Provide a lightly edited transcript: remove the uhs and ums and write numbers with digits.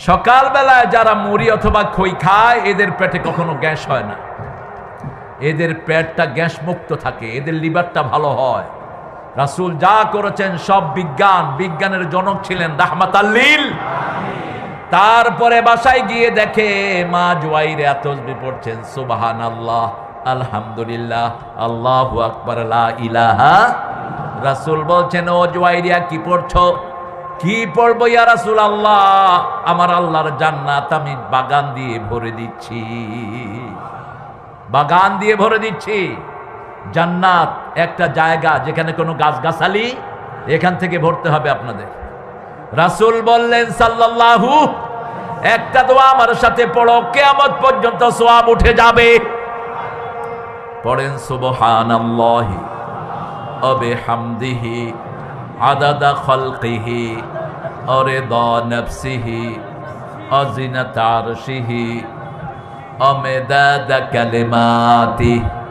সকালবেলায় যারা মুড়ি অথবা খই খায় এদের পেটে কখনো গ্যাস হয় না, এদের পেটটা গ্যাস মুক্ত থাকে, এদের লিভারটা ভালো হয়। রাসূল যা করেছেন সব বিজ্ঞানের জনক ছিলেন রাহমাতাল লিল। তারপরে বাসায় গিয়ে দেখে মা জুয়াইরিয়া তাসবিহ পড়ছেন, সুবহানাল্লাহ, আলহামদুলিল্লাহ, আল্লাহু আকবার, লা ইলাহা। রাসূল বলছেন, ও জুয়াইরিয়া কি পড়ছো? কি পড়বো ইয়া রাসূলুল্লাহ? আমার আল্লাহর জান্নাত আমি বাগান দিয়ে ভরে দিচ্ছি, বাগান দিয়ে ভরে দিচ্ছি। জান্নাত একটা জায়গা যেখানে কোনো গাছগাছালি, এখান থেকে ভরতে হবে আপনাদের। রাসূল বললেন সাল্লাল্লাহু, একটা দোয়া আমার সাথে পড়ো, কিয়ামত পর্যন্ত সওয়াব উঠে যাবে। পড়েন, সুবহানাল্লাহি ওয়া বিহামদিহি আদাদা খালকিহি ওয়া রিদা নাফসিহি ওয়া জিনাতা আরশিহি ওয়া মিদাদা কালিমাতিহি।